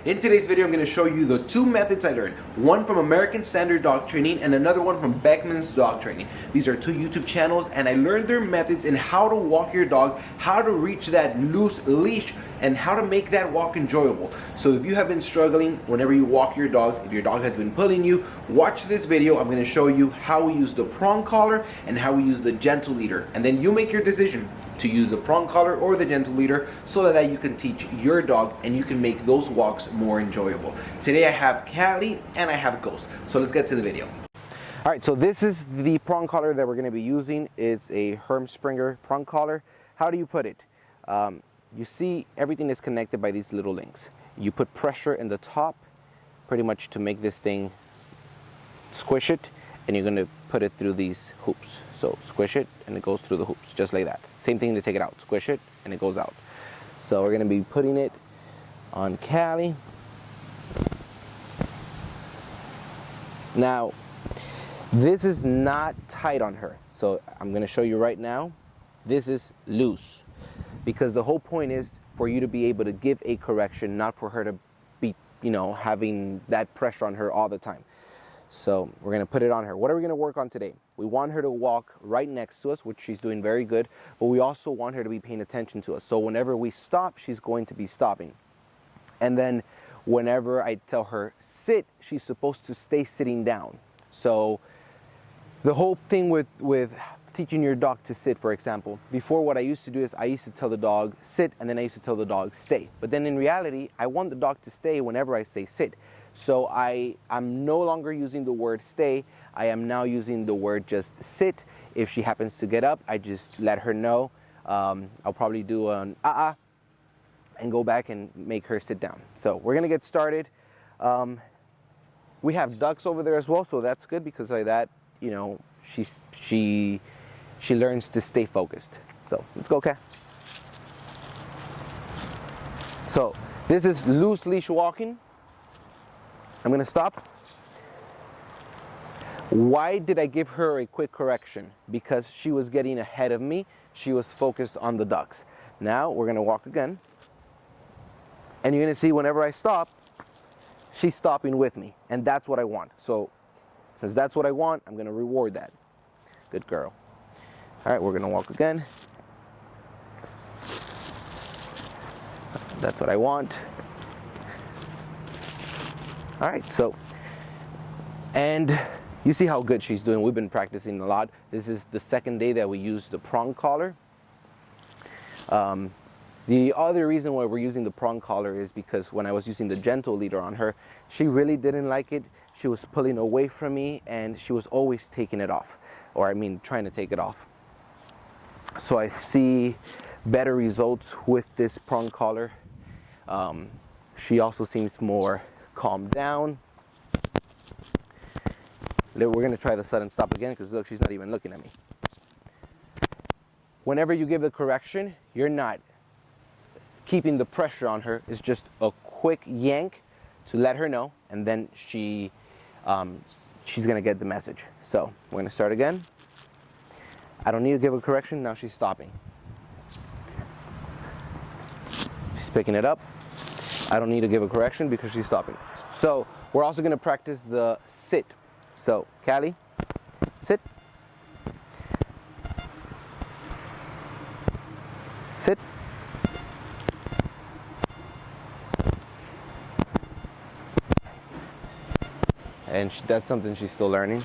In today's video, I'm going to show you the two methods I learned. One from American Standard Dog Training and another one from Beckmans Dog Training. These are two YouTube channels and I learned their methods in how to walk your dog, how to reach that loose leash, and how to make that walk enjoyable. So if you have been struggling whenever you walk your dogs, if your dog has been pulling you, watch this video. I'm going to show you how we use the prong collar and how we use the gentle leader. And then you make your decision to use the prong collar or the gentle leader so that you can teach your dog and you can make those walks more enjoyable. Today I have Callie and I have Ghost. So let's get to the video. All right, so this is the prong collar that we're going to be using. It's a Hermspringer prong collar. How do you put it? You see everything is connected by these little links. You put pressure in the top pretty much to make this thing squish it, and you're going to put it through these hoops. So squish it and it goes through the hoops just like that. Same thing to take it out. Squish it and it goes out. So we're going to be putting it on Callie. Now this is not tight on her. So I'm going to show you right now. This is loose because the whole point is for you to be able to give a correction, not for her to be, having that pressure on her all the time. So we're going to put it on her. What are we going to work on today? We want her to walk right next to us, which she's doing very good, but we also want her to be paying attention to us. So whenever we stop, she's going to be stopping. And then whenever I tell her sit, she's supposed to stay sitting down. So the whole thing with teaching your dog to sit, for example, before what I used to do is I used to tell the dog sit and then I used to tell the dog stay. But then in reality, I want the dog to stay whenever I say sit. So I'm no longer using the word stay. I am now using the word just sit. If she happens to get up, I just let her know. I'll probably do an and go back and make her sit down. So we're gonna get started. We have ducks over there as well, so that's good because like that, she learns to stay focused. So let's go, okay? So this is loose leash walking. I'm gonna stop. Why did I give her a quick correction? Because she was getting ahead of me. She was focused on the ducks. Now we're gonna walk again. And you're gonna see whenever I stop, she's stopping with me. And that's what I want. So since that's what I want, I'm gonna reward that. Good girl. All right, we're gonna walk again. That's what I want. All right, so, and you see how good she's doing. We've been practicing a lot. This is the second day that we use the prong collar. The other reason why we're using the prong collar is because when I was using the gentle leader on her, she really didn't like it. She was pulling away from me and she was always taking it off, or trying to take it off. So I see better results with this prong collar. She also seems more calmed down. We're going to try the sudden stop again because look, she's not even looking at me. Whenever you give the correction, you're not keeping the pressure on her. It's just a quick yank to let her know, and then she's going to get the message. So we're going to start again. I don't need to give a correction. Now she's stopping. She's picking it up. I don't need to give a correction because she's stopping. So we're also going to practice the sit. So Callie, sit. Sit. And that's something she's still learning.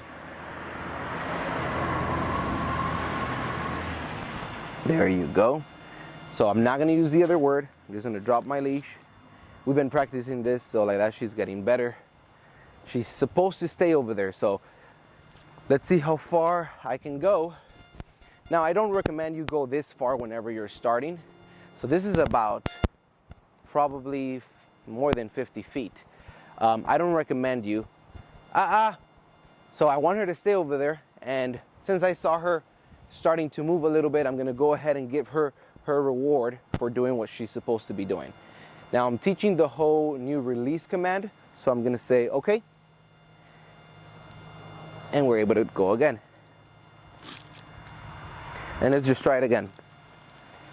There you go. So I'm not going to use the other word. I'm just going to drop my leash. We've been practicing this, so like that she's getting better. She's supposed to stay over there, so let's see how far I can go. Now, I don't recommend you go this far whenever you're starting. So this is about probably more than 50 feet. I don't recommend you. So I want her to stay over there, and since I saw her starting to move a little bit, I'm gonna go ahead and give her her reward for doing what she's supposed to be doing. Now I'm teaching the whole new release command, so I'm gonna say okay, and we're able to go again. And let's just try it again.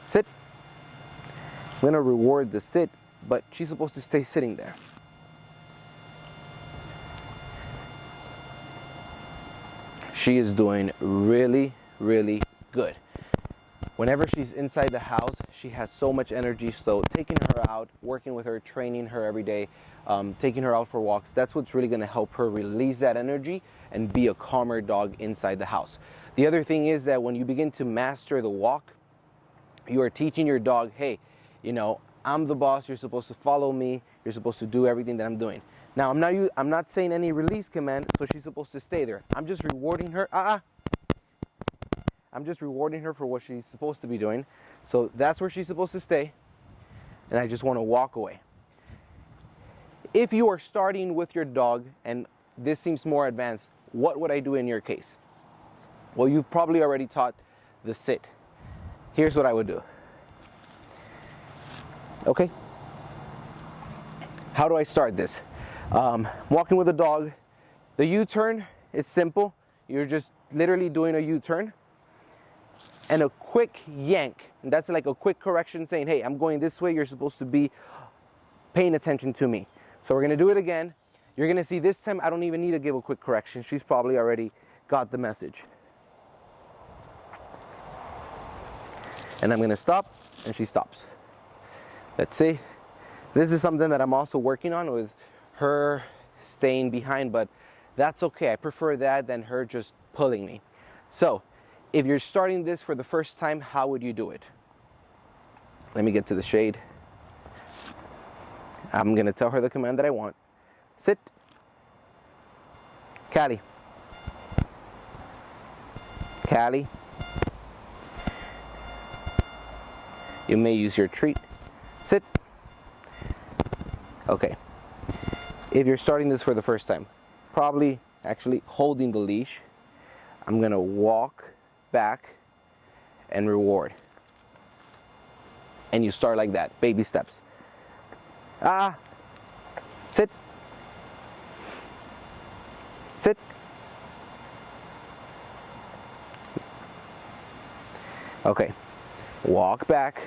Sit. I'm gonna reward the sit but she's supposed to stay sitting there. She is doing really, really good. Whenever she's inside the house, she has so much energy, so taking her out, working with her, training her every day, taking her out for walks, that's what's really gonna help her release that energy and be a calmer dog inside the house. The other thing is that when you begin to master the walk, you are teaching your dog, hey, you know, I'm the boss, you're supposed to follow me, you're supposed to do everything that I'm doing. Now, I'm not saying any release command, so she's supposed to stay there. I'm just rewarding her, I'm just rewarding her for what she's supposed to be doing. So that's where she's supposed to stay, and I just want to walk away. If you are starting with your dog, and this seems more advanced, what would I do in your case? Well, you've probably already taught the sit. Here's what I would do. Okay. How do I start this? Walking with a dog, the U-turn is simple. You're just literally doing a U-turn and a quick yank. And that's like a quick correction saying, hey, I'm going this way. You're supposed to be paying attention to me. So we're gonna do it again. You're gonna see this time I don't even need to give a quick correction. She's probably already got the message. And I'm gonna stop, and she stops. Let's see. This is something that I'm also working on with her staying behind, but that's okay. I prefer that than her just pulling me. So if you're starting this for the first time, how would you do it? Let me get to the shade. I'm gonna tell her the command that I want. Sit. Callie. Callie. You may use your treat. Sit. Okay. If you're starting this for the first time, probably actually holding the leash, I'm gonna walk back and reward. And you start like that, baby steps. Sit. Sit. Okay. Walk back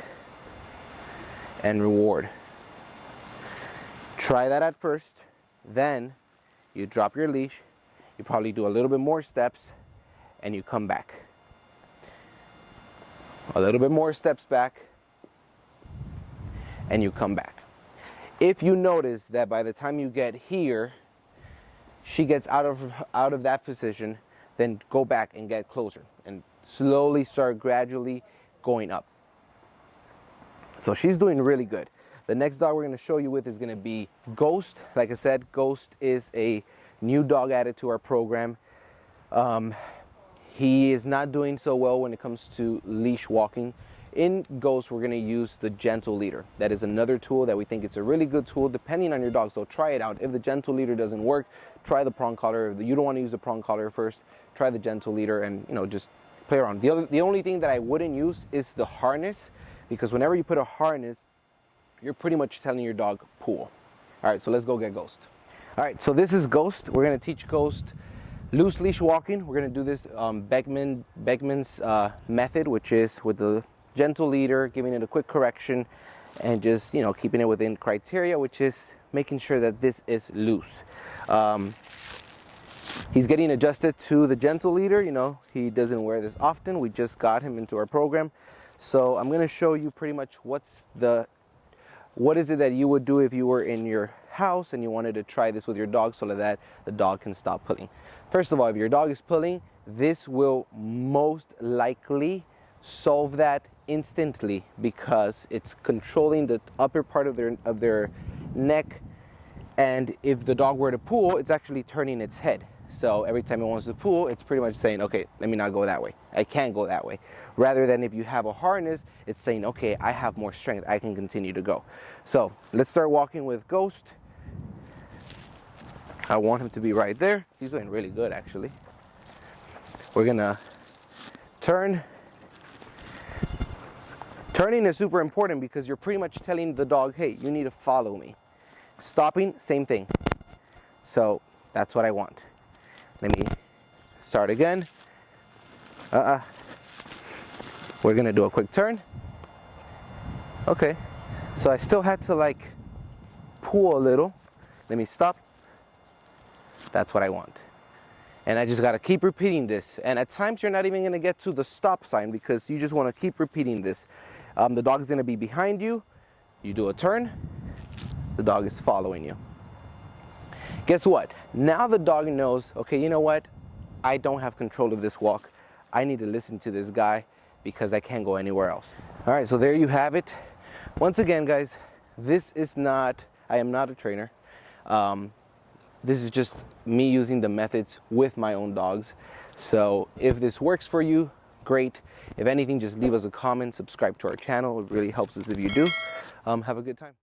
and reward. Try that at first, then you drop your leash, you probably do a little bit more steps, and you come back. A little bit more steps back, and you come back. If you notice that by the time you get here, she gets out of that position, then go back and get closer and slowly start gradually going up. So she's doing really good. The next dog we're going to show you with is going to be Ghost. Like I said, Ghost is a new dog added to our program. He is not doing so well when it comes to leash walking. In Ghost, we're going to use the gentle leader. That is another tool that we think it's a really good tool depending on your dog. So try it out. If the gentle leader doesn't work, try the prong collar. If you don't want to use the prong collar first, try the gentle leader and, you know, just play around. The only thing that I wouldn't use is the harness, because whenever you put a harness, you're pretty much telling your dog pull. All right, so let's go get Ghost. All right, so this is Ghost. We're going to teach Ghost loose leash walking. We're going to do this Beckmans method, which is with the gentle leader, giving it a quick correction, and just, you know, keeping it within criteria, which is making sure that this is loose. He's getting adjusted to the gentle leader. You know, he doesn't wear this often. We just got him into our program. So I'm going to show you pretty much what is it that you would do if you were in your house and you wanted to try this with your dog so that the dog can stop pulling. First of all, if your dog is pulling, this will most likely solve that instantly because it's controlling the upper part of their neck, and if the dog were to pull, it's actually turning its head. So every time it wants to pull, it's pretty much saying, okay, let me not go that way. I can't go that way. Rather than if you have a harness, it's saying, okay, I have more strength. I can continue to go. So let's start walking with Ghost. I want him to be right there. He's doing really good, actually. We're gonna turn. Turning is super important because you're pretty much telling the dog, hey, you need to follow me. Stopping, same thing. So that's what I want. Let me start again. We're gonna do a quick turn. Okay, so I still had to like pull a little. Let me stop. That's what I want. And I just gotta keep repeating this. And at times you're not even gonna get to the stop sign because you just wanna keep repeating this. The dog is gonna be behind you. You do a turn, the dog is following you. Guess what? Now the dog knows, okay, you know what? I don't have control of this walk. I need to listen to this guy because I can't go anywhere else. All right, so there you have it. Once again, guys, I am not a trainer. This is just me using the methods with my own dogs. So if this works for you, great. If anything, just leave us a comment, subscribe to our channel. It really helps us if you do. Have a good time.